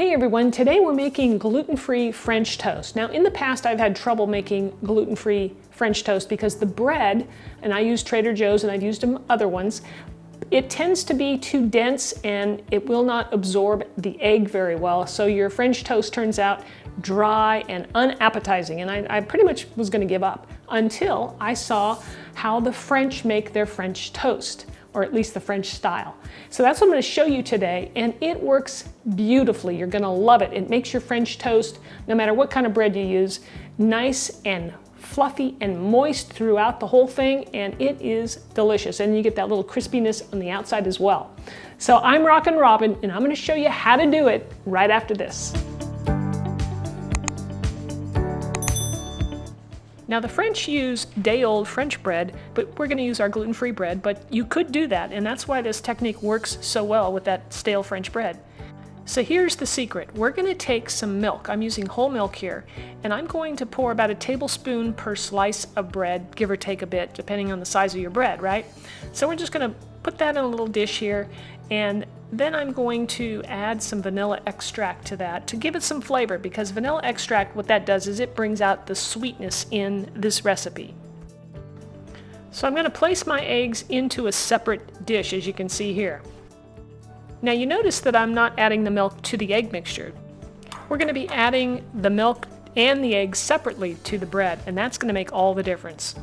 Hey everyone, today we're making gluten-free French toast. Now in the past I've had trouble making gluten-free French toast because the bread, and I use Trader Joe's and I've used other ones, it tends to be too dense and it will not absorb the egg very well, so your French toast turns out dry and unappetizing, and I pretty much was going to give up until I saw how the French make their French toast, or at least the French style. So that's what I'm going to show you today, and it works beautifully. You're going to love it. It makes your French toast, no matter what kind of bread you use, nice and fluffy and moist throughout the whole thing, and it is delicious. And you get that little crispiness on the outside as well. So I'm Rockin' Robin, and I'm going to show you how to do it right after this. Now the French use day-old French bread, but we're going to use our gluten-free bread, but you could do that, and that's why this technique works so well with that stale French bread. So here's the secret. We're going to take some milk. I'm using whole milk here, and I'm going to pour about a tablespoon per slice of bread, give or take a bit, depending on the size of your bread, right? So we're just going to put that in a little dish here, and then I'm going to add some vanilla extract to that to give it some flavor, because vanilla extract, what that does is it brings out the sweetness in this recipe. So I'm going to place my eggs into a separate dish, as you can see here. Now you notice that I'm not adding the milk to the egg mixture. We're going to be adding the milk and the eggs separately to the bread, and that's going to make all the difference.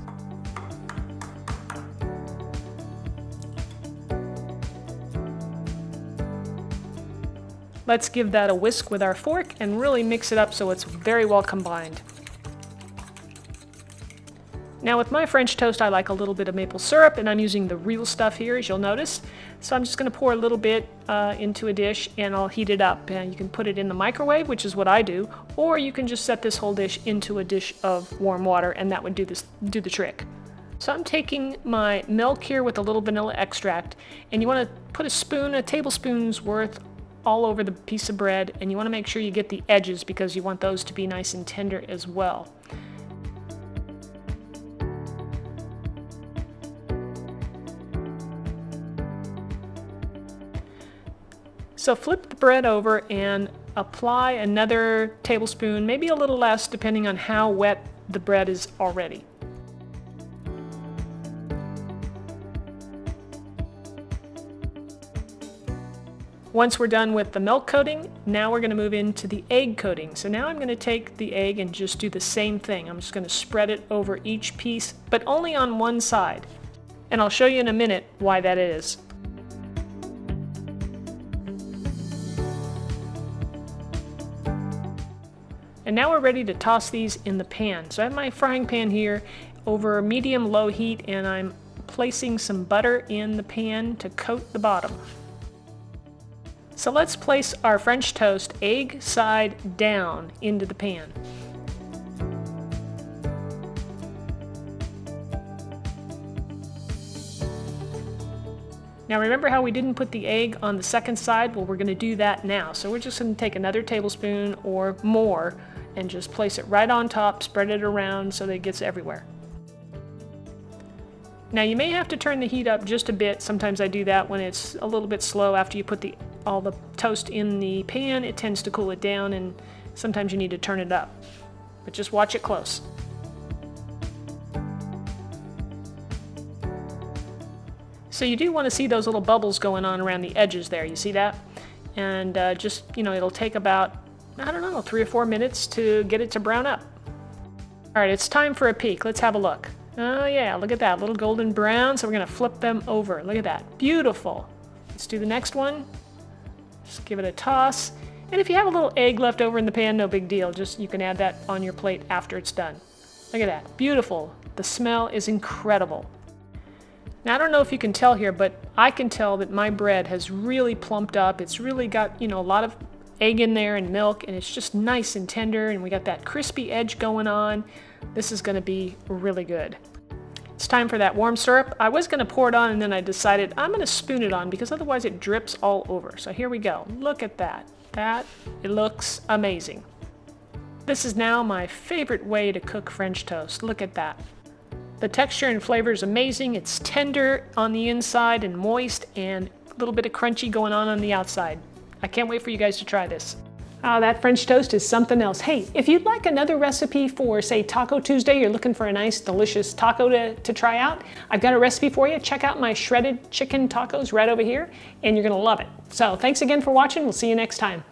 Let's give that a whisk with our fork and really mix it up so it's very well combined. Now with my French toast, I like a little bit of maple syrup, and I'm using the real stuff here, as you'll notice. So I'm just going to pour a little bit into a dish, and I'll heat it up. And you can put it in the microwave, which is what I do, or you can just set this whole dish into a dish of warm water, and that would do the trick. So I'm taking my milk here with a little vanilla extract, and you want to put a tablespoon's worth all over the piece of bread, and you want to make sure you get the edges because you want those to be nice and tender as well. So flip the bread over and apply another tablespoon, maybe a little less depending on how wet the bread is already. Once we're done with the milk coating, now we're going to move into the egg coating. So now I'm going to take the egg and just do the same thing. I'm just going to spread it over each piece, but only on one side. And I'll show you in a minute why that is. And now we're ready to toss these in the pan. So I have my frying pan here over medium-low heat, and I'm placing some butter in the pan to coat the bottom. So let's place our French toast egg side down into the pan. Now remember how we didn't put the egg on the second side? Well, we're going to do that now. So we're just going to take another tablespoon or more and just place it right on top, spread it around so that it gets everywhere. Now you may have to turn the heat up just a bit. Sometimes I do that when it's a little bit slow after you put all the toast in the pan. It tends to cool it down, and sometimes you need to turn it up. But just watch it close. So you do want to see those little bubbles going on around the edges there. You see that? And just, it'll take about, 3 or 4 minutes to get it to brown up. All right, it's time for a peek. Let's have a look. Oh yeah, look at that, little golden brown. So we're going to flip them over. Look at that, beautiful. Let's do the next one. Just give it a toss. And if you have a little egg left over in the pan, no big deal. Just you can add that on your plate after it's done. Look at that, beautiful. The smell is incredible. Now I don't know if you can tell here, but I can tell that my bread has really plumped up. It's really got, a lot of egg in there and milk, and it's just nice and tender, and we got that crispy edge going on. This is going to be really good. It's time for that warm syrup. I was going to pour it on, and then I decided I'm going to spoon it on because otherwise it drips all over. So here we go. Look at that. It looks amazing. This is now my favorite way to cook French toast. Look at that. The texture and flavor is amazing. It's tender on the inside and moist, and a little bit of crunchy going on the outside. I can't wait for you guys to try this. Oh, that French toast is something else. Hey, if you'd like another recipe for, say, Taco Tuesday, you're looking for a nice, delicious taco to try out, I've got a recipe for you. Check out my shredded chicken tacos right over here, and you're gonna love it. So thanks again for watching. We'll see you next time.